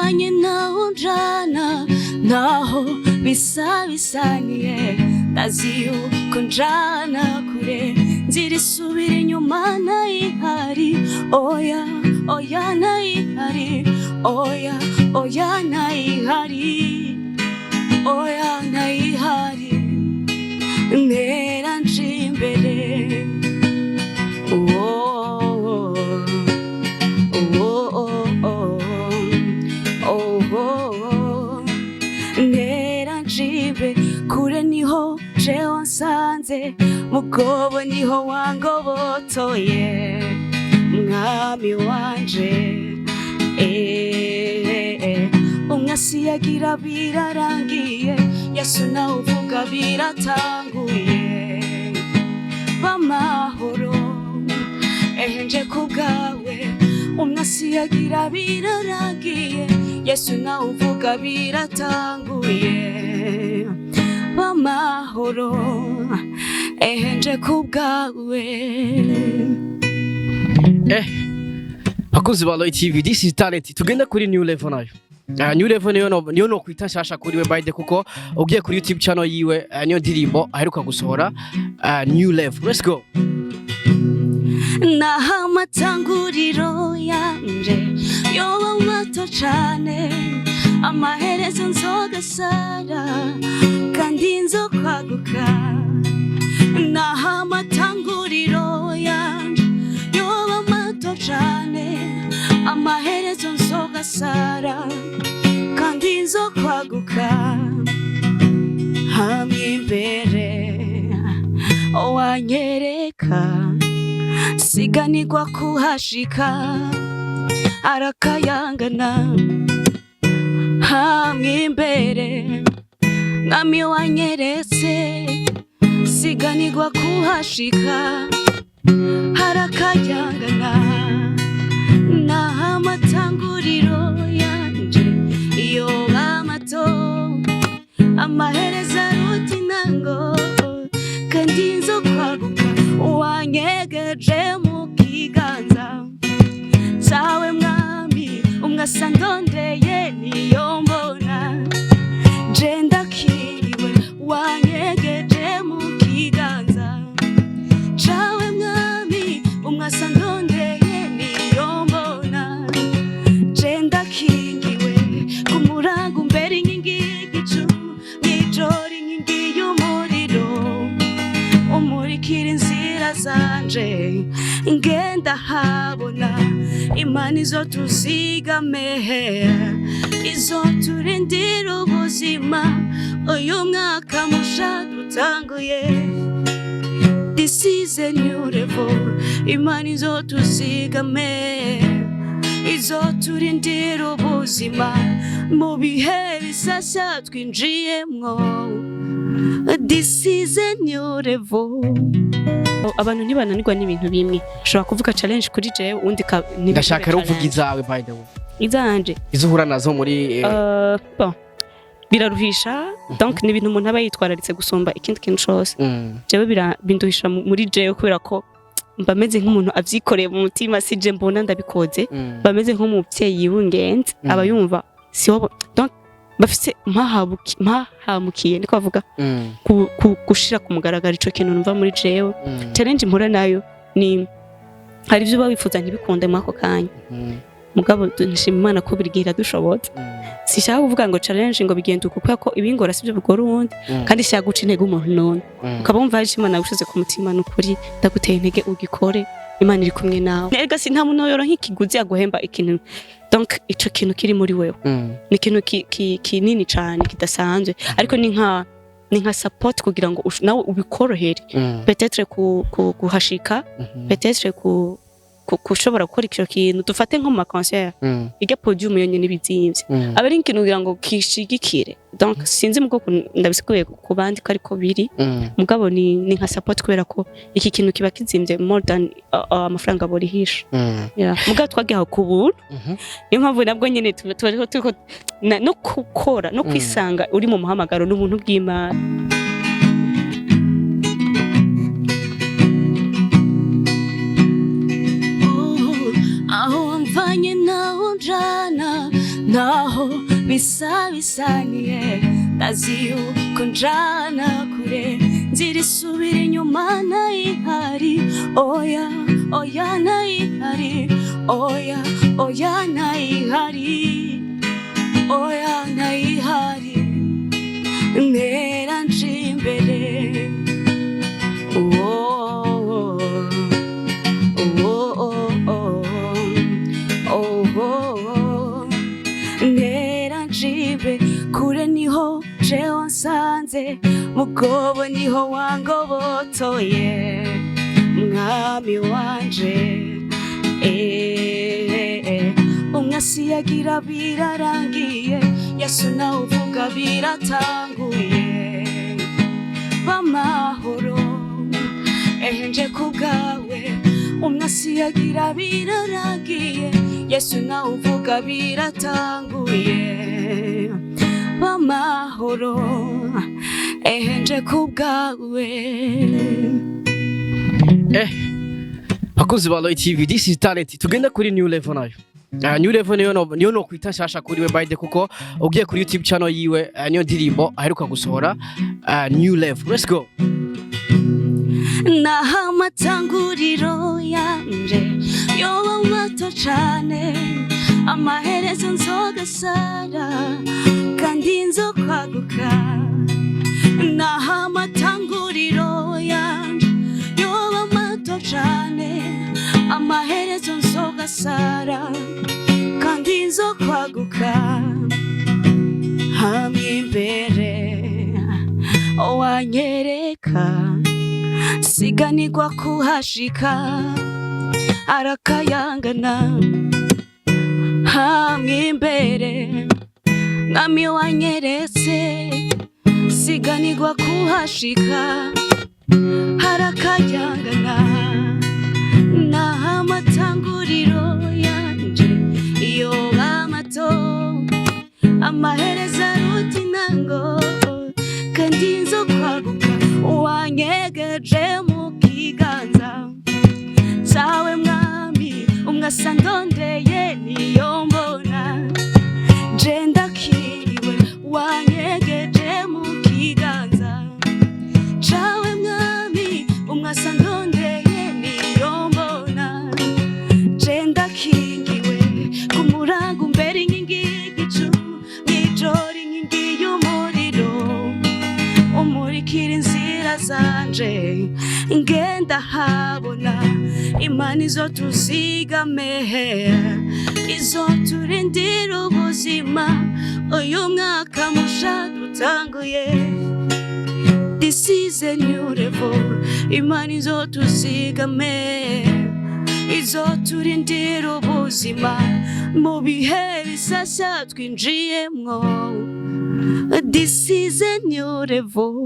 wamvanye naho njana naho bisaniye ndazi yuko njana kure nzirisubira inyuma nayihari oya oya nayihari oya oya nayihari oya nayihari ntera nje imbere ntera nje imbere kure niho je wansanze mugobo niho wangobotoye mwami wanje umwasi yagira birarangiye Yesu nawe uvuga biratanguye bamahoro nje kubwawe umwasi yagira birarangiye Yesu nawe uvuga biratanguye bamahoro nje kubwawe. Akozi ba Loy TV, this is talent. Tugenda kuri new level nayo. New level niyo no kwita shasha kuri we by the kuko ugiye kuri YouTube channel yiwe niyo ndirimbo aheruka gusohora new level. Let's go. Nahamatanguriro yanje yoba mato cane amaherezo nzogasara kandi nzokwaguka nahamatanguriro yanje yoba mato cane amaherezo nzogasara kandi nzokwaguka hamwe imbere wanyereka siganirwa kuhashika arakayangana hamwe imbere mwami wanyeretse siganirwa kuhashika arakayangana nahamatanguriro yanje iyo bamato amahereza ruti nango kandi nzokwaguka wanyegeje mu kiganza zawe mwami umwasa ndondeye niyo mbona je ndakiriwe wanyegeje mu kiganza zawe mwami umwasa ndondeye niyo mbona je ndakingiwe kumurango mbere inkingi y'igicu nijoro inkingi y'umuriro umurikira inzira zanje ngenda habona imana izotuzigame izoturindira ubuzima uyu mwaka musha dutanguye this is a new level imana izotuzigame izoturindira ubuzima mu bihe bisasa twinjiyemwo this is a new level. Abantu ntibananirwa n'ibintu bimwe ushobora kuvuga challenge kuri jewe undi ndashaka uvuga izawe by the way izanje izuhura nazo muri bon biraruhisha donc ni ibintu umuntu aba yitwararitse gusumba ikindi kintu cyose jewe binduhisha muri jewe kubera ko mbameze nk'umuntu avyikoreye mu mutima sije mbona ndabikoze bameze nk'umuvyeyi w'ingenzi aba yumva siwo donc bafise mpahamukiye niko bavuga gushira ku mugaragaro ico kintu numva muri jewe challenge mpura nayo ni hari ivyo babifuza ntibikunde mu ako kanya mugabo nshima Imana ko birigira dushobotse sishaka kuvuga ngo challenge ngo bigenda uko ko ibingora sivyo bigora uwundi kandi shaka guca intege umuntu none ukaba wumva ari Imana gushize ku mutima n'ukuri ndaguteye intege ugikore Imana iri kumwe nawe nega si nta muntu yoro nk'ikiguzi yaguhemba ikintu donc ico kintu kiri muri wewe ni ikintu kinini cyane kidasanzwe ariko ni nka support kugira ngo nawe ubikorohere peut-être kuhashika peut-être kushobora gukora ico kintu dufate nko mu concert ige podium yonye n'ibizimvye abari ikintu kugira ngo kishigikire donc sinzi muko ndabisikuye ku bandi ko ariko biri mugabo ni nka support kubera ko iki kintu kiba kizimvye more than amafaranga borihisha mugabo twagiye ku buntu niyo mpamvu nabwo nyene turiko no gukora no kwisanga uri mu muhamagaro n'ubuntu bw'Imana. naho bisaniye ndazi yuko njana kure nzira isubira inyuma ntayihari oya oya ntayihari oya oya ntayihari oya ntayihari ntera nje imbere ntera nje imbere kure niho je wansanze mugobo niho wangobotoye mwami wanje umwasi yagira birarangiye Yesu nawe uvuga biratanguye bamahoro nje kubwawe umwasi yagira birarangiye Yesu nawe uvuga biratanguye bamahoro nje kubwawe. Bakozi ba Loy TV, this is talent. Tugenda kuri new level nayo. New level niyo no kwita shasha kuri we by kuko ugiye kuri YouTube channel yiwe niyo ndirimbo aheruka gusohora new level. Let's go. Nahamatanguriro yanje yoba mato cane amaherezo nzogasara kandi nzokwaguka nahamatanguriro yanje yoba mato cane amaherezo nzogasara kandi nzokwaguka hamwe imbere wanyereka siganirwa kuhashika arakayangana hamwe imbere mwami wanyeretse siganirwa kuhashika arakayangana nahamatanguriro yanje iyo bamato amahereza ruti nango kandi nzokwaguka wanyegeje mu kiganza sawe mwami umwasa ndondeye niyo mbona je ndakiriwe wanyegeje mu kiganza sawe mwami umwasa ndondeye niyo mbona je ndakiriwe kumurango mbere inkingi y'igicu mw'ijoro inkingi y'umuriro umurikira inzira zanje ngenda habona imana izotuzigame izoturindira ubuzima uyu mwaka musha dutanguye this is a new level imana izotuzigame izoturindira ubuzima mu bihe bisasa twinjiyemwo this is a new level.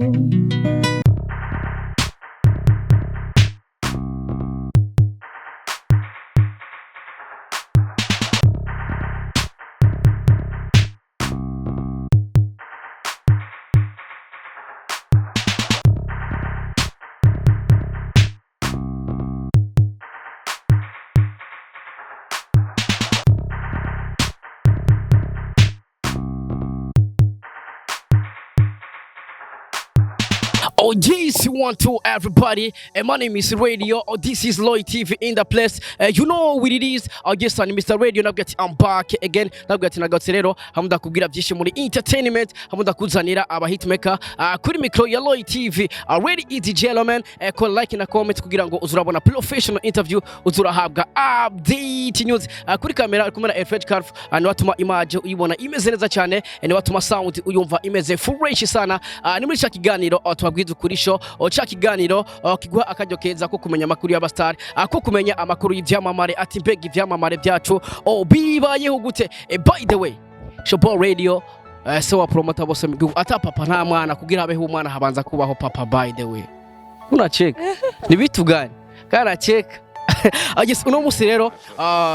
Oh yes, 1-2 everybody. My name is Radio. This is Loy TV in the place. You know what it is. Yes, I'm Mr. Radio. I'm back again. Nagatse rero hamuda kubwira byinshi muri entertainment, hamuda kuzanira aba hitmaker kuri micro ya Loy TV. Already easy gentlemen. Ko like na comment kugira ngo uzurabona professional interview, uzurahabwa update news. Kuri kamera kumera FH Curve ni watuma image uyibona imeze neza cyane, ni watuma sound uyumva imeze fresh sana. Ni muri kiganiro twabwiza kuri show cha kiganiro kiguha akajyo keza ko kumenya amakuru y'abastar ako kumenya amakuru y'ivyamamare ati mbega ivyamamare byacu bibayeho gute. By the way Showball Radio so wa promoter bose ata papa nta mwana kugira abeho umwana habanza kubaho papa. By the way unacheka ni bitu gani kana cheka Yes, uno musi rero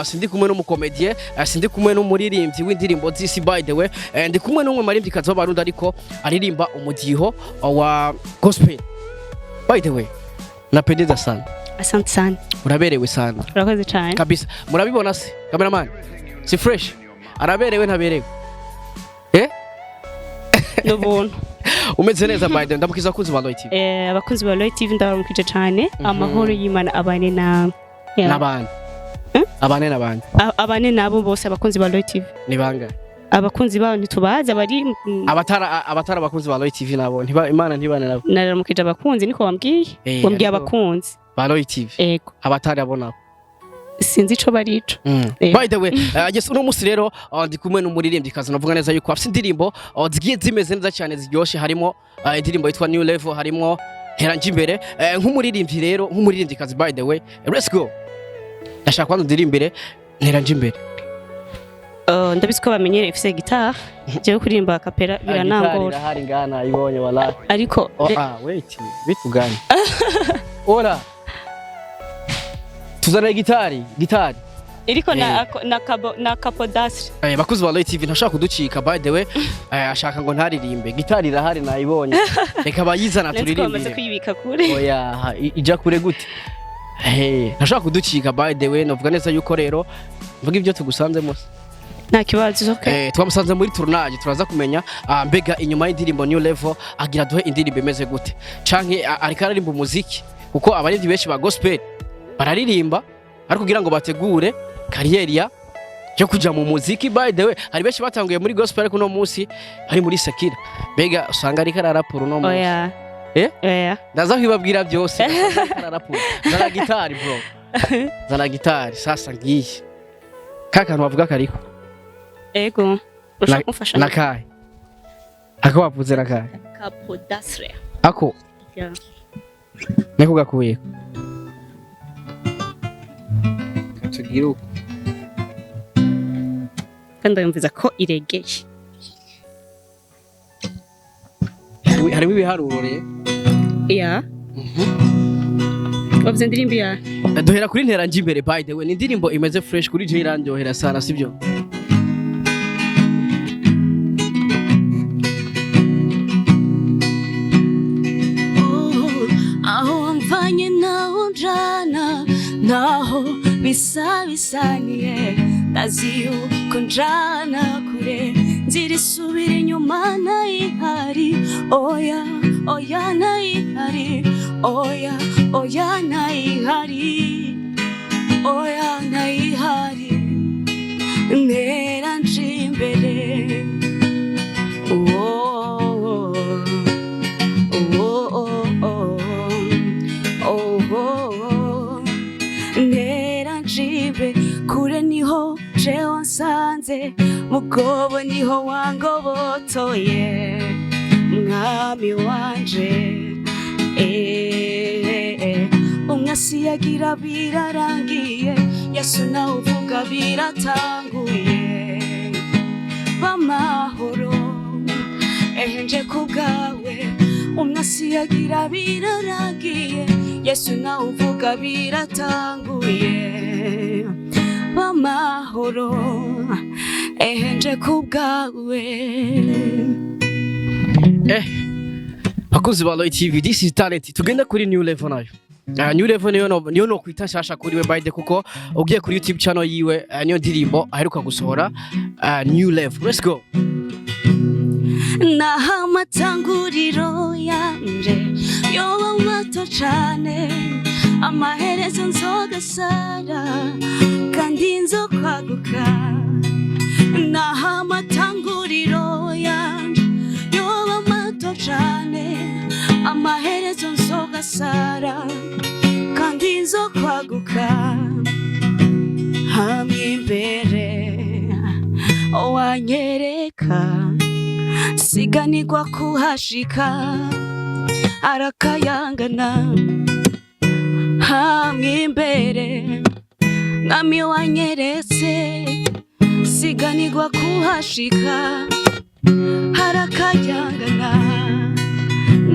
sindi kumwe n'umukomedie, sindi kumwe n'umuririmbyi w'indirimbo z'isi. By the way ndi kumwe n'umwe maririmbyi kazo barundi ariko aririmba umudiho wa gospel. By the way napendeza sana. Asante sana. Uraberewe sana. Urakoze cyane. Kabisa. Murabibona se cameraman? Si fresh. araberewe ntaberewe n'ubuntu umeze neza by the ndamukiza abakunzi ba Roy TV abakunzi ba Roy TV ndabaramukije cyane amahoro y'Imana abane na n'abandi abane nabo bose abakunzi ba Roy TV ni bangahe abakunzi bawo ntitubaza bari abatara abakunzi ba Roy TV nabo Imana ntibane nabo naramukije abakunzi niko wambwiye abakunzi ba Roy TV yego abatari abona sinzi ico barico by the way yes uno musi rero ndi kumwe n'umuririmbyi kaza navuga neza yuko afite indirimbo zigiye zimeze neza cyane ziryoshe harimo indirimbo yitwa New Level harimo yambere nk'umuririmbyi rero nk'umuririmbyi kaza by the way let's go ndashaka kwanza ndirimbere yambere ndabizi ko bamenyereye ifise guitar je kuririmba akapera biranangora hari ngana ibonye wala ariko wait bitugane ora tuzana gitari iriko na kapodastre bakuzi ba Roy TV ntashaka kuducika by the way ashaka ngo ntaririmbe gitari irahari nayibonye reka bayizana turirimbire twamaze kuyibika kure oya ija kure gute ntashaka kuducika by the way novuga neza yuko rero mvuga ibyo tugusanzemo nta kibazo okay twamusanze muri tournage turaza kumenya mbega inyuma y'indirimbo New Level agira duhe indirimbo imeze gute canke ariko aririmba umuziki kuko abarindi benshi ba gospel bararirimba ariko kugira ngo bategure kariyeri yo kuja mu muziki by the way hari benshi batanguye muri gospel ariko no munsi hari muri Sakira mbega usanga ari kararapuro no munsi oya ndaza kwibabwira byose kararapuro zana gitari bro zana gitari sasa ngiye kakantu bavuga kariko ego ushaka kumfasha nakaye ako wavuze nakaye kapodastre ako neko gakuye tugiruka kandi yumviza ko iregeye harimo ibiharuro rero wavuze indirimbo ya duhera kuri yambere by the way ni indirimbo imeze fresh kuri je irandyohera sana sibyo aho mvanye naho njana naho bisaniye ndazi yuko njana kure nzirisubira inyuma nayihari oya nayihari oya nayihari ntera nje imbere ntera nje imbere kure niho je wansanze mugobo niho wangobotoye mwami wanje umwasi yagira birarangiye Yesu nawe uvuga biratanguye bamahoro nje kubwawe umwasi yagira birarangiye Yesu nawe uvuga biratanguye bamahoro nje kubwawe bakuzi ba Roy TV this is talent tugenda kuri New Level nayo New Level niyo no kwita shasha kuri we by the kuko ugiye kuri YouTube channel yiwe niyo ndirimbo aheruka gusohora New Level let's go nahamatanguriro yanje yoba mato cane amaherezo nzogasara kandi nzokwaguka nahamatanguriro yanje yoba mato cane amaherezo nzogasara kandi nzokwaguka hamwe imbere wanyereka siganirwa kuhashika arakayangana hamwe imbere mwami wanyeretse siganirwa kuhashika arakayangana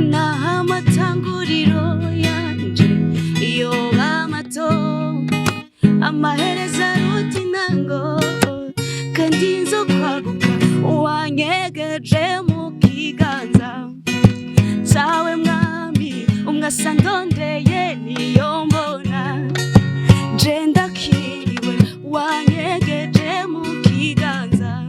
nahamatanguriro yanje iyo bamato amaherezo aruta intango kandi nzokwaguka wanyegeje mu kiganza cyawe mwami umwasa ndondeye niyo mbona je ndakiriwe wanyegeje mu kiganza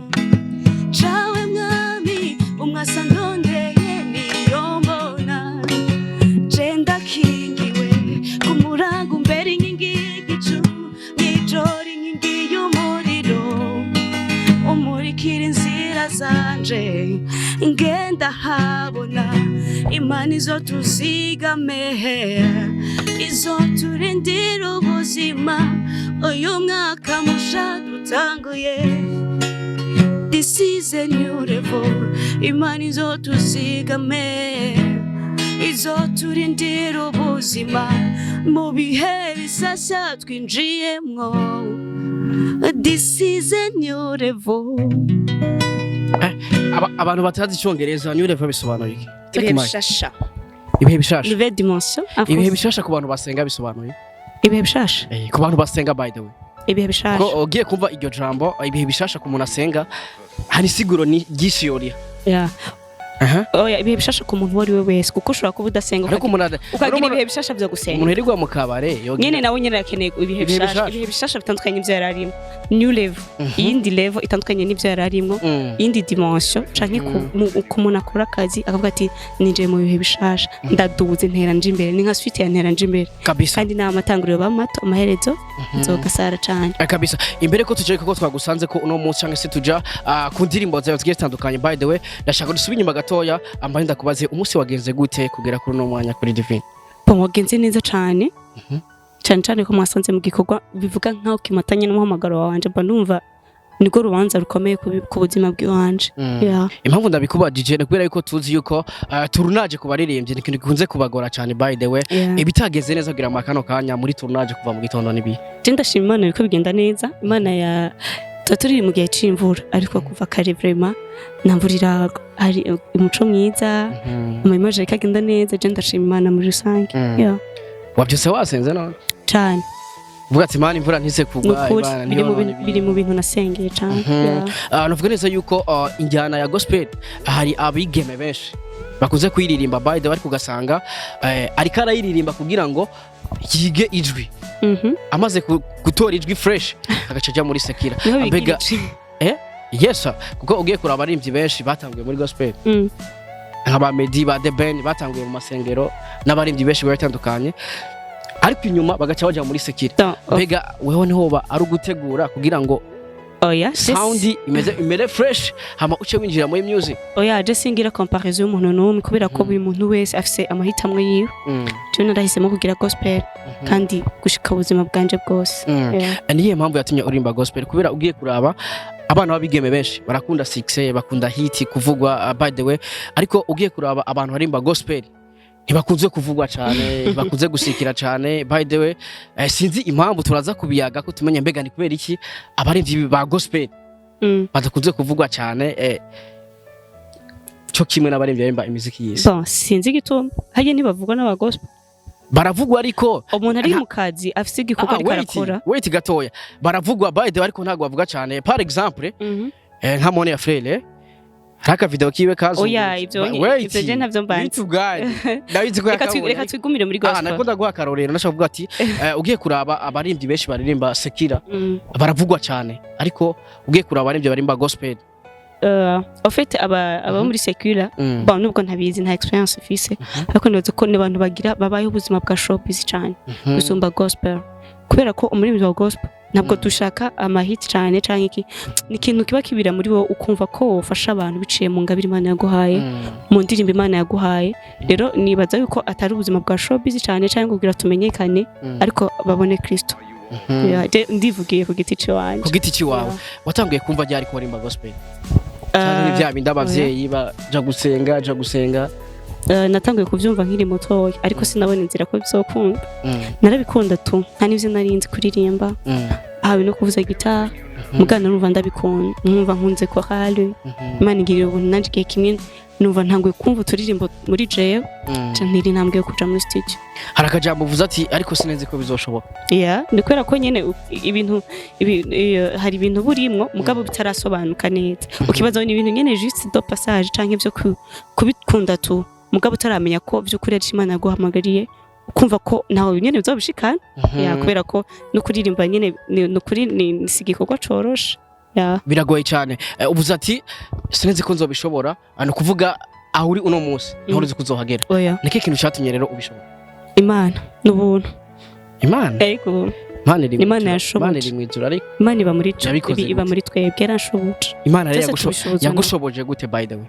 inzira zanje ngenda habona imana izotuzigame izoturindira ubuzima uyu mwaka musha dutanguye. This is a new level imana izotuzigame izoturindira ubuzima mu bihe bisasa twinjiyemwo. This is a new level. Abantu batazi icyongereza new level bisobanuye iki? Ibihe bishasha. Ibihe bishasha. Nouvelle dimension. Ibihe bishasha ku bantu basenga bisobanuye. Ibihe bishasha. Ku bantu basenga by the way. Ibihe bishasha. Ko ugiye kumva iryo jambo ibihe bishasha ku muntu asenga hani siguro ni gishiyori. Yeah. Oya ibihe bishasha ku muntu wari we wese kuko ushobora kuba udasenga ukagira ibihe bishasha byo gusenga. Umuntu herirwa mu kabare nyene nawe nyene akeneye ibihe bishasha. Ibihe bishasha bitandukanye n'ivyo yararimo. New level iyindi level itandukanye n'ivyo yararimo. Iyindi dimension canke ku muntu akora akazi akavuga ati ninjiye mu bihe bishasha ndaduze ntera nje imbere ni nka suite ya ntera nje imbere kandi na amatanguriro bamato amaherezo nzogasara cyane kabisa. Imbere ko tuje ko twagusanze ko uno munsi cyangwa se tuja ku ndirimbo zawe zigiye zitandukanye. By the way ndashaka dusubira inyuma gatoya ambaye ndakubaze umunsi wagenze gute kugera kuri no mwanya kuri Divine? Wagenze neza cyane cyane ko mwasanze mu gikorwa bivuga nkaho kimatanye n'umuhamagaro wanje mba ndumva niko rubanza rukomeye ku buzima bw'iwanje. Impamvu ndabikubajije ne kubera yuko tuzi yuko turunaje kubaririmbye nikintu gikunze kubagora cyane. By the way ibitageze neza kugira amakano kanya muri turunaje kuva mu gitondo nibi ndashima Imana biko bigenda neza. Imana ya turi mu gihe c'imvura ariko kuva kare vraiment namvurira ari umuco mwiza amayimaje kagenda neza. Je ndashima Imana muri rusange. Wabyose wasenze none cyane vuga ati Imana imvura ntise kugwa Imana biri mu bintu nasengeye cyane. Navuga neza yuko injyana ya gospel hari abigeme benshi bakuze kuyiririmba by the way ariko ugasanga ariko arayiririmba kugira ngo yige ijwi amaze gutora ijwi fresh agacaja muri sekira mbega yes kuko ugiye kuraba abaririmbyi benshi batanguye muri gospel nk'aba Medi ba The Ben batanguye mu masengero n'abaririmbyi benshi batandukanye ariko inyuma bagaca baja muri sekira. Mbega weho niho ba ari ugutegura kugira ngo sound imeze fresh hama uce winjira muri music. Je singira comparison y'umuntu n'umwe kubera ko buri muntu wese afise amahitamwe yiwe. Je narahisemo kugira gospel kandi gushika ubuzima bwanje bwose. Niye mpamvu yatumye urimba gospel kubera ugiye kuraba abana babigeme benshi barakunda success bakunda hit kuvugwa by the way ariko ugiye kuraba abantu barimba gospel ntibakunze kuvugwa cyane bakunze gusikira cyane. By the way sinzi impamvu turaza kubiyaga ko tumenye mbega ni kubera iki abarivyi ba gospel badakunze kuvugwa cyane cyo kimwe n'abarivyi barimba imiziki yise. Sinzi gituma haje ntibavugwa n'aba gospel baravugwa ariko umuntu ari mu kazi afise igikorwa ariko arakora. Wait gatoya baravugwa by the way ariko ntago bavuga cyane. Par exemple nka Mone ya Frere haka video kiwe kazo ivyo je ntavyo mbanze ndabizi ko reka twigumire muri gospel. Nakunda guha karorero nashaka kuvuga ati ugiye kuraba abarimbyi benshi baririmba sekira baravugwa cyane ariko ugiye kuraba abaririmbyi barimba gospel en fait aba muri sekira nubwo ntabizi nta experience ifise ariko nibaza ko n'abantu bagira babaye ubuzima bwa showbiz cyane gusumba gospel kubera ko umuririmbyi wa gospel ntabwo dushaka amahit cyane canke iki ni ikintu kiba kibira muri wo ukumva ko wofasha abantu biciye mu ngabire Imana yaguhaye mu ndirimbo Imana yaguhaye. Rero nibaza yuko atari ubuzima bwa showbiz cyane canke kugira tumenyekane ariko babone Kristo. Ndivugiye ku giti ciwanje. Ku giti ciwawe watanguye kumva ryari ko rimba gospel cyane ni bya bindi abavyeyi baja gusenga natanguye kuvyumva nkiri mutoya ariko sinabona inzira ko bizokunda. Narabikunda tu nta nivyo narinzi kuririmba hawe no kuvuza gitara mugana numva ndabikunda numva nkunze ko hali Imana igirira ubuntu nanje gihe kimwe numva ntanguye kumva uturirimbo muri jewe ntiri ntambwe yo kuja muri studio. Hari akajambo uvuze ati ariko sinenze ko bizoshoboka. Ni kwera ko nyene ibintu hari ibintu burimwo mugabo bitarasobanuka neza ukibaza ni ibintu nyene juste do passage canke byo kubikunda tu mugabo utaramenya ko by'ukuri ari Imana yaguhamagariye ukumva ko nawe nyene bizobishikana kubera ko no kuririmba nyene no kuri ni sigikorwa coroshe. Biragoye cyane. Uvuze ati sinenze ko nzobishobora ano kuvuga aho uri uno munsi nturuzi kuzohagera. Niki kintu cyatumye rero ubishobora? Imana n'ubuntu. Imana yego Imana yashoboje mw'ijuru ariko Imana iba muri Yabikoze iba gute? muri twebwe yarashoboje Imana rero Twese tubishobozwa yagushoboje gute by the way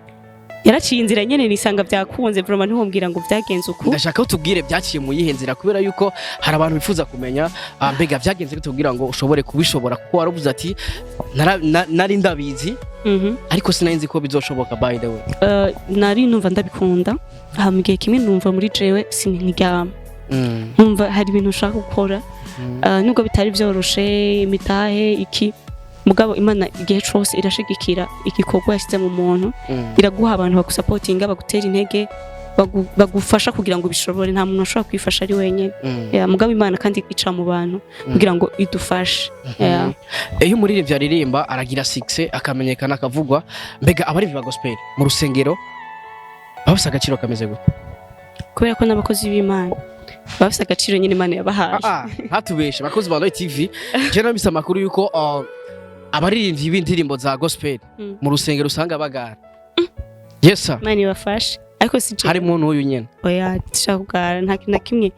yaraciye inzira nyene nisanga byakunze vraiment ntiwombwira ngo byagenze uku ndashaka ko tubwire byaciye mu yihe nzira kubera yuko hari abantu bifuza kumenya mbega byagenze gute kugira ngo ushobore kubishobora kuko waravuze ati nari ndabizi ariko sinari ko bizoshoboka by the way nari numva ndabikunda mu gihe kimwe numva muri jewe siniryama numva hari ibintu ushaka gukora nubwo bitari byoroshe imitahe iki mugabo Imana igihe cyose irashigikira igikorwa yashyize mu muntu iraguha abantu bagusapotinga bagutera intege bagufasha kugira ngo bishobore nta muntu ashobora kwifasha ari wenyine mugabo Imana kandi ica mu bantu kugira ngo idufashe iyo umuririmbyi aririmba aragira success akamenyekana akavugwa mbega abaririmbyi ba gospel mu rusengero bafise agaciro kameze gute kubera ko n'abakozi b'Imana bafise agaciro nyine Imana yabahaye ntatubeshe abakozi ba TV je nabise amakuru yuko abaririmbyi b'indirimbo za gospel mu rusengero usanga bagara yesa Imana ibafashe ariko si je harimo n'uyu nyene oya tishakugara nta kintu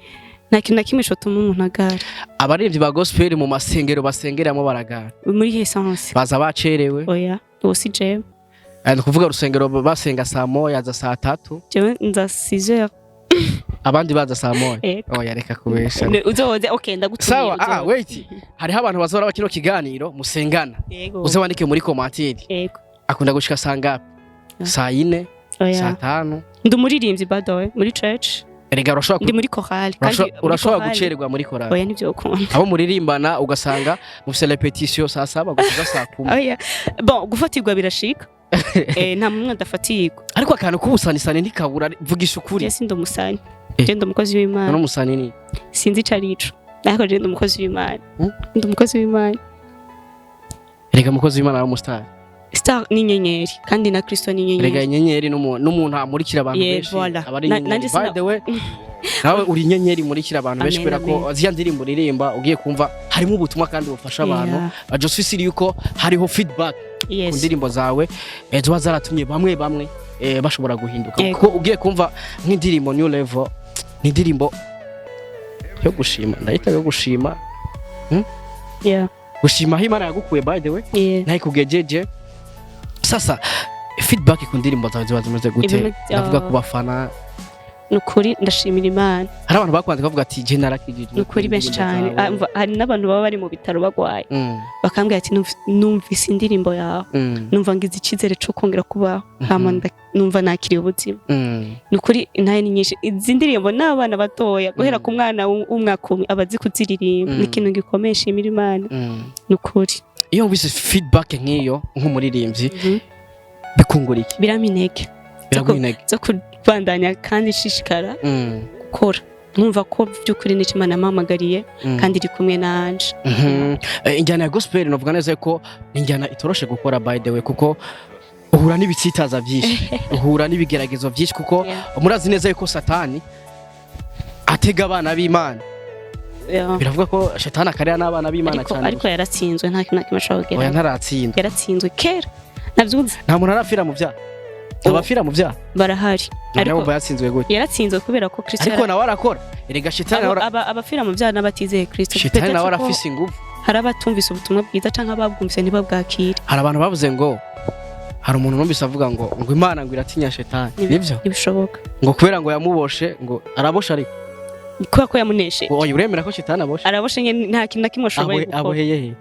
na kimwe shotuma umuntu agara abaririmbyi ba gospel mu masengero basengeramo baragara muri hesanse baza bacerewe oya uwo si je kuvuga rusengero basenga saa moya za saa 3 jewe nza 6h abandi baza saa moya oya reka kubesha uzoze okay ndagutumye sawa wait hariho abantu bazora bakino kiganiro musengana uze wandike muri commentaire akunda gushika saa ngapi saa 4 saa 5 ndumuririmbyi badowe muri church erega urashobora ndi muri chorale kandi urashobora gucererwa muri chorale oya nivyo ukunda abo muririmbana ugasanga mufise repetition saa 7 gushika saa 10 oya bon gufatirwa birashika nta muntu adafatirwa ariko akantu kubusanisane ntikabura vugisha ukuri je sindo musani je ndo umukozi w'Imana no musani ni sinzi carico ariko je ndo umukozi w'Imana ndo umukozi w'Imana erega umukozi w'Imana ari umustar star ni nyenyeri kandi na Kristo ni nyenyeri erega nyenyeri n'umuntu amurikira abantu benshi abari nyenyeri by the way nawe uri nyenyeri murikira abantu benshi kubera ko ziya ndirimbo ririmba ugiye kumva harimo ubutumwa kandi bufasha abantu je suis sûr yuko hariho feedback ku ndirimbo zawe ziba zaratumye bamwe bashobora guhinduka kuko ugiye kumva nk'indirimbo new level ni indirimbo yo gushima ndahita yo gushima gushima aho Imana yagukuye by the way nayo kugejeje sasa feedback ku ndirimbo zawe ziba zimeze gute ndavuga ku bafana nukuri ndashimira Imana hari abantu bakwandika bavuga ati je narakijije nukuri benshi cyane hari n'abantu baba bari mu bitaro bagwaye bakambwira ati numvise indirimbo yawe numva ngize ikizere cyo kongera kubaho numva nakiriye ubuzima nukuri naye ni nyinshi izi ndirimbo n'abana batoya guhera ku mwana w'umwaka umwe abazi kuziririmba ni ikintu gikomeye shimira Imana nukuri iyo wumvise feedback nk'iyo nk'umuririmbyi bikungura iki biramineke zo kubandanya kandi shishikara gukora numva ko by'ukuri n'icyo Imana yampamagariye kandi iri kumwe nanje injyana ya gospel novuga neza ko injyana itoroshe gukora by the way kuko uhura n'ibitsitaza byinshi uhura n'ibigeragezo byinshi kuko murazi neza ko satani atega abana b'Imana biravuga ko shetani akarera n'abana b'Imana cyane ariko yaratsinzwe nta kintu nakimwe ashobora kugera oya ntaratsindwa yaratsinzwe kera navyuze nta muntu arafira mu byaha abafira mu byaha barahari ariko yatsinzwe gute yaratsinzwe kubera ko Kristo ariko nawe arakora erega shetani abafira mu byaha n'abatizeye Kristo shetani nawe arafise ingufu hari abatumvise ubutumwa bwiza canke ababwumvise ntibabwakire hari abantu bavuze ngo hari umuntu numvise avuga ngo Imana ngo iratinya shetani nivyo nibishoboka ngo kubera ngo yamuboshe ngo arabosha ariko kubera ko yamuneshe oya uremera ko shetani aboshe araboshe nta kintu nakimwe ashoboye gukora aboheye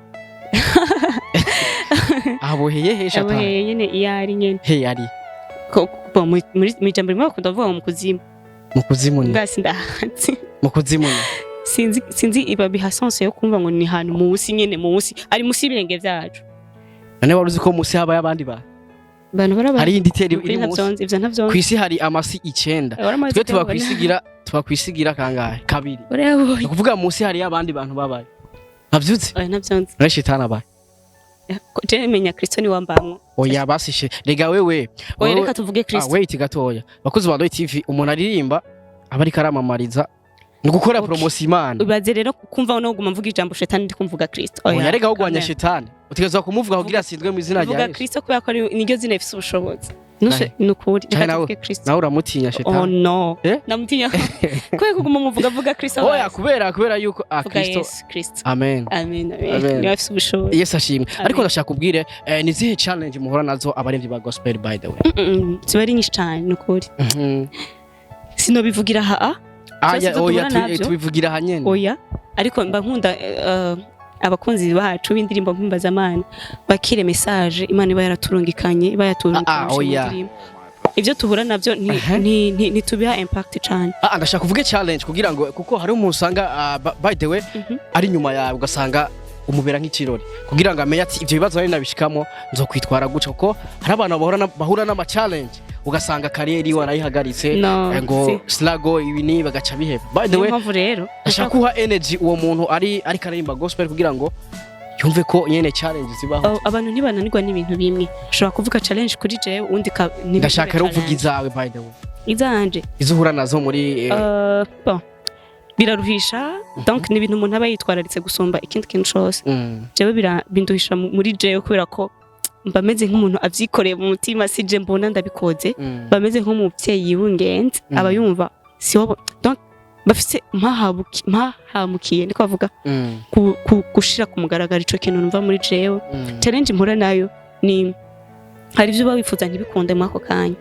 aboheye he shetani aboheye nyene iyari nyene he ari muri jambo rimwe bakunda kuvuga mu kuzimu ngasi ndahanze mu kuzimu sinzi iba bihasanse yo kumva ngo ni hanu munsi nyene munsi ari munsi y'ibirenge byacu nane waruzi ko munsi haba y'abandi bantu baraba hari inditeri iri munsi ivyo ntavyo kwisi hari amasi 9 twe tubakwisigira kangahe kabiri kuvuga munsi hari y'abandi bantu babaye navyuzi navyonzi rashitana abaye je menya Kristo ni wambamwo oya basishe rega wewe reka tuvuge Kristo wait gatoya bakozi ba TV umuntu aririmba abari karamamariza ngukora promotion Imana ubaze rero kumva no guma mvuga ijambo shetani ndi kumvuga Kristo oya rega ugwanya shetani utegezwa kumuvuga kugira asindwe mu izina rya Yesu uvuga Kristo kubera ko niryo zina ifise ubushobozi nuse nukuri Canke nawe- tuvuge Kristo. nawe uramutinya Oh shetani no. Eh? Namutinya. Kwe kuguma muvuga Kristo. oya kubera yuko Vuga Kristo Yesu Kristo. amen Amen. Amen. Niwe afise ubushobozi. Yesu ashimwe Amen. ariko ndashaka kubwire ni zihe challenge muhora nazo abaremvyi ba gospel by the way Ziba ari nyinshi cyane nukuri. Mhm. Sinobivugira Byose oya duhura navyo. tubivugira hanyene Oya ariko mba nkunda abakunzi bacu b'indirimbo mpimbaza-Mana bakire message Imana iba yaraturungikanye iba yaturungikanye oya. ivyo tuhura navyo ntitubiha impact cyane. ndashaka kuvuga challenge kugira ngo kuko hari umuntu usanga by the way ari nyuma yawe ugasanga umubera nk'ikirori kugira ngo amenye ati ivyo bibazo nari nabishikamo nzokwitwara guca kuko hari abantu bahura n'ama challenge ugasanga kariyeri warayihagaritse No, ngo slago ibini bagaca biheba by the way Niyo mpamvu rero ndashaka kuha energy uwo muntu ari karirimba gospel kugira ngo yumve ko nyene challenge zibaho abantu ntibananirwa n'ibintu bimwe ushobora kuvuga challenge kuri jewe undi ndashaka rero uvuga izawe by the way izanje izuhura nazo muri bon biraruhisha donc ni ibintu umuntu aba yitwararitse gusumba ikindi kintu cyose jewe binduhisha muri jewe kubera ko mbameze nk'umuntu avyikoreye mu mutima sije mbona ndabikoze bameze nk'umuvyeyi w'ingenzi aba yumva siwo donc bafise mpahamukiye niko bavuga gushira ku mugaragaro ico kintu numva muri jewe challenge mpura nayo ni hari ivyo bawifuza ntibikunde mu ako kanya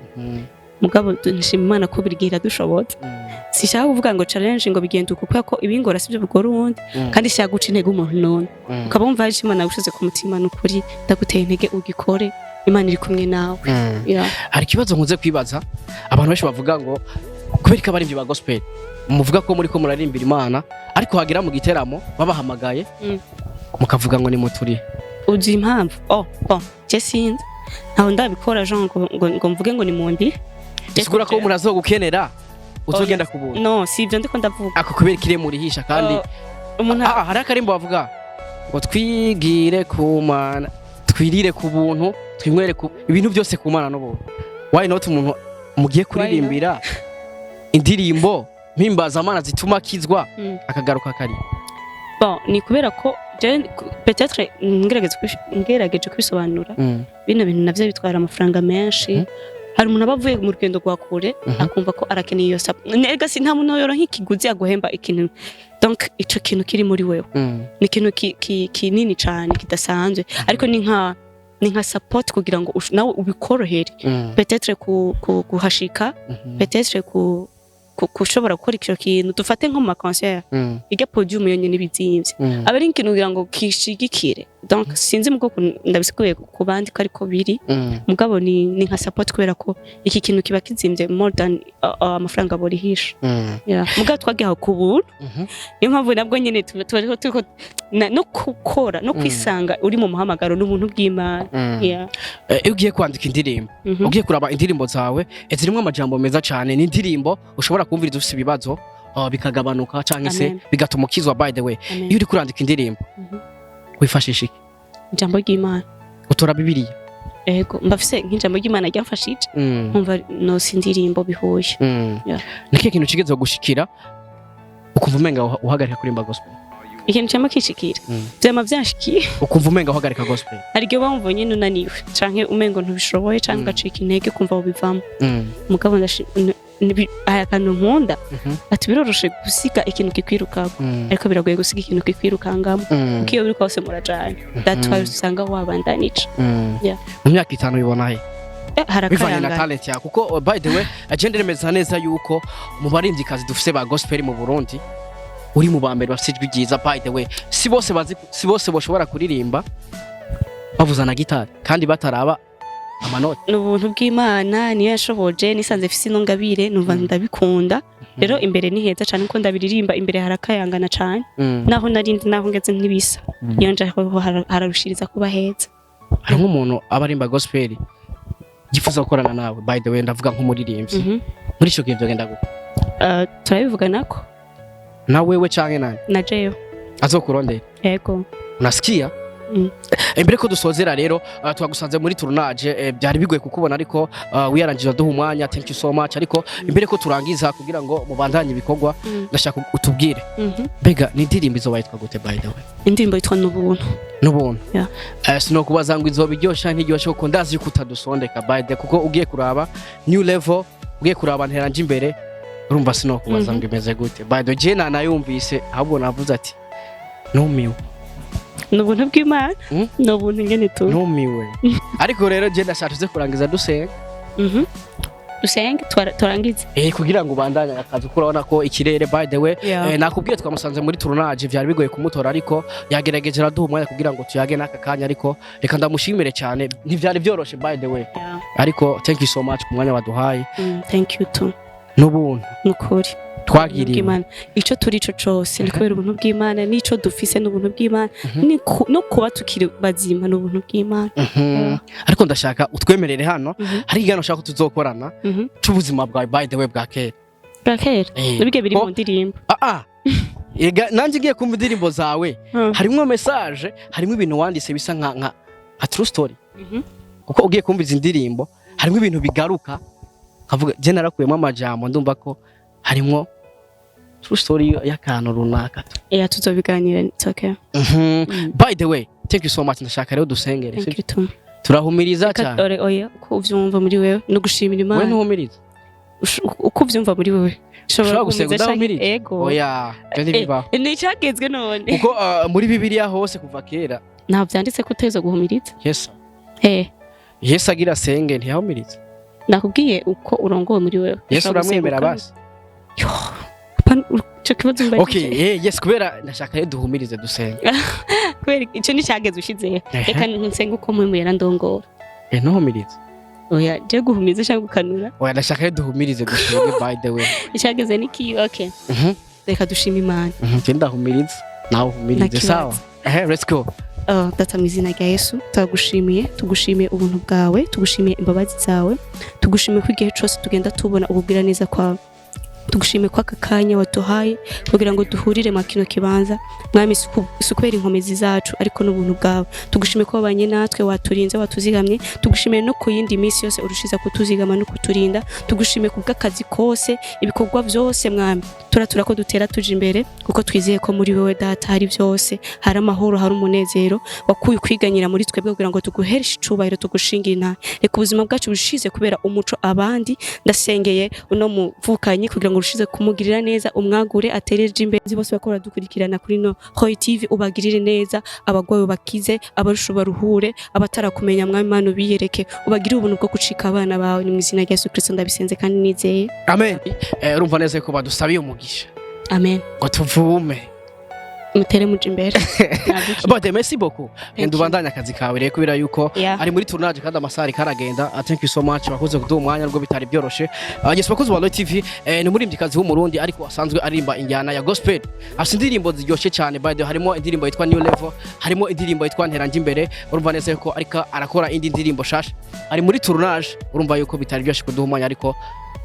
mugabo nshima Imana ko birigira dushobotse sishaka kuvuga ngo challenge ngo bigenda uko ko ibingora sivyo bigora uwundi kandi shaka guca intege umuntu none ukaba wumva hari Imana gushize ku mutima n'ukuri ndaguteye intege ugikore Imana iri kumwe nawe hari ikibazo nkunze kwibaza abantu benshi bavuga ngo kubera ko abarimvyi ba gospel muvuga ko muri ko murarimbira Imana ariko hagira mu giteramo babahamagaye mukavuga ngo ni muturi uzi impamvu bon je sinzi ntaho ndabikora Jean ngo mvuge ngo ni mundi sigura ko umuntu azogukenera uzogenda kubuntu no si ivyo ndiko ndavuga ako kubera kire murihisha kandi umuntu hari akarimbo bavuga ngo twigire ku Mana twirire ku buntu twimwere ku ibintu byose ku Mana no why not umuntu mugiye kuririmbira indirimbo mpimbaza-Mana zituma kizwa akagaruka kari bon ni kubera ko peut-être ngerageje kubisobanura bino bintu navyo bitwara amafaranga menshi hari umuntu abavuye mu rugendo rwa kure akumva ko arakeneye iyo nega si nta muntu yoro nk'ikiguzi aguhemba ikintu donc ico kintu kiri muri wewe ni ikintu kinini cyane kidasanzwe ariko ni nka support kugira ngo nawe ubikorohere peut-être kuhashika peut-être kushobora gukora ico kintu dufate nko mu concert ijya podium yonye n'ibizimvye aba ari ikintu kugira ngo kishigikire donc sinzi muko ndabisikuye ku bandi ko ariko biri mugabo ni nka support kubera ko iki kintu kiba kizimvye more than amafaranga borihisha mugabo twagiye ku buntu niyo mpamvu nabwo nyene turiko no gukora no kwisanga uri mu muhamagaro n'ubuntu bw'Imana ugiye kwandika indirimbo ugiye kuraba indirimbo zawe zirimo amajambo meza cyane n'indirimbo ushobora kumviriza ufite ibibazo bikagabanuka canke se bigatuma ukizwa by the way iyo uri kurandika indirimbo wifashisha iki ijambo ry'Imana utora bibiliya ego mbafise nk'ijambo ry'Imana ryamfashije nkumva no sindirimbo bihuye niki kintu kigeze gushikira ukumva umenga uhagarika kurimba gospel ikintu cyama kishikira vyama vyashikiye ukumva umenga uhagarika gospel hari igihe wumva nyine unaniwe canke umengo ntubishoboye canke ugacika intege kumva ubivamo mugabo aya kantu nkunda ati biroroshe gusiga ikintu kikwirukako ariko biragoye gusiga ikintu kikwirukangamo kuko iyo biri kose murajanye datwaye usanga wabandanije mu myaka 5 ubona he harakayanga na talent ya kuko by the way agenda remeza neza yuko mu barimvyikazi dufise ba gospel mu Burundi uri mu bambere bafite ijwi ryiza by the way si bose boshobora kuririmba bavuzana gitari kandi bataraba amanota n'ubuntu bw'Imana niyo yashoboje nisanze fisi no ngabire numva ndabikunda rero imbere ni heza cyane ko ndabiririmba imbere harakayangana cyane naho narindi naho ngeze nk'ibisa iyo nje hararushiriza kuba heza hari nk'umuntu abarimba gospel gifuza gukorana nawe by the way ndavuga nk'umuririmbyi muri ico gihe byogenda gute turabivuga nako na wewe canke nani na jeyo azokurondera yego unasikia imbere ko dusozera rero twagusanze muri tournage byari bigoye kukubona ariko wiyarangije duha umwanya thank you so much ariko imbere ko turangiza kugira ngo mubandanye ibikorwa ndashaka utubwire bega ni indirimbo izo bayitwa gute by the way indirimbo yitwa n'ubuntu sinokubaza ngo izo biryosha ntiryoshe kuko ndazi yuko utadusondeka by the kuko ugiye kuraba new level ugiye kuraba nteranje imbere urumva sinokubaza ngo imeze gute by the je nanayumvise ahubwo navuze ati numiwe n'ubuntu bw'Imana n'ubuntu ngene tu numiwe ariko rero je ndashatse kurangiza dusenga dusenge turangize kugira ngo ubandanye akazi kurabona ko ikirere by the way nakubwiye twamusanze muri tournage byari bigoye kumutora ariko yagerageje araduha umwanya kugira ngo tuyage n'aka kanya ariko reka ndamushimire cyane ntivyari byoroshe by the way ariko thank you so much ku mwanya waduhaye thank you too n'ubuntu n'ukuri twagiriwe ico turi ico cose ni kubera ubuntu bw'Imana nico dufise n'ubuntu bw'Imana no kuba tukiri bazima n'ubuntu bw'Imana ariko ndashaka utwemerere hano hari igano shaka tuzokorana c'ubuzima bwawe by the way bwa kera nabige biri mu ndirimbo ega nanje ngiye kumva indirimbo zawe harimo message harimo ibintu wanditse bisa nka true story kuko ugiye kumva izi ndirimbo harimo ibintu bigaruka kavuga je narakuyemo amajambo ndumva ko harimo true story y'akantu runaka tuzobiganira it's okay by the way thank you so much ndashaka rero dusengere turahumiriza cyane oya uko uvyumva muri wewe no gushimira Imana we ntuhumiriza uko uvyumva muri wewe ushobora gusenga udahumiriza ego oya ni cyagezwe none kuko muri Bibiliya hose kuva kera nta vyanditse ko uteza guhumiriza Yesu agira senge ntiyahumiriza nakubwiye uko urongowe muri wewe Yesu uramwemera basi yes kubera ndashaka rero duhumirize dusenga kubera ico ni cyageze ushize reka nsenga uko mwe yarandongora ntuhumirize oya je guhumiriza cyangwa gukanura oya ndashaka rero duhumirize dusenge by the way icyageze niki okay reka dushima Imana ndahumiriza nawe uhumirize sawa let's go data mu izina rya Yesu tugushimiye ubuntu bwawe tugushimiye imbabazi zawe tugushimiye ko igihe cyose tugenda tubona ububwira neza kwawe tugushimiye ko aka kanya waduhaye kugira ngo duhurire mu kino kibanza mwami sukwera inkomezi zacu ariko n'ubuntu bwawe tugushimiye ko wabanye natwe waturinze watuzigamye tugushimiye no ku yindi minsi yose urushiza kutuzigama no kuturinda tugushimiye ku bw'akazi kose ibikorwa byose mwami turatura ko dutera tuje imbere kuko twizeye ko muri wewe data hari byose hari amahoro hari umunezero wakuye kwiganyira muri twebwe kugira ngo tuguhereshe icubahiro tugushingire nta reka ubuzima bwacu bushize kubera umuco abandi ndasengeye uno muvukanye kugira ngo urushize kumugirira neza umwagure atereje imbere bose bakora dukurikirana kuri no Hoy TV ubagirire neza abagwaye bakize abarusho baruhure abatarakumenya mwami Imana ubiyereke ubagirire ubuntu bwo gucika abana bawe ni mu izina rya Yesu Kristo ndabisenze kandi nizeye amen urumva neza ko badusabiye umugisha amen ngo tuvume mutere muje imbere but merci beaucoup ndubandanya akazi kawe rero kubera yuko ari muri tournage kandi amasari karagenda thank you so much bakoze kuduha umwanya rwo bitari byoroshe yes bakoze wa TV ni muri mbyikazi w'umurundi ariko asanzwe arimba injyana ya gospel afite indirimbo ziryoshe cyane by the harimo indirimbo yitwa new level harimo indirimbo yitwa nteranje imbere urumva neza ko ariko arakora indi ndirimbo shasha ari muri tournage urumva yuko bitari byoshe kuduha umwanya ariko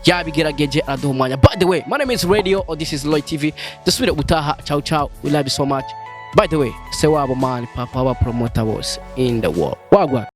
yabigerageje aduha umwanya by the way my name is Radio or this is Loy TV dusubire utaha ciao ciao we love you so much by the way say wabo man papa wa promoter boss in the world wagwa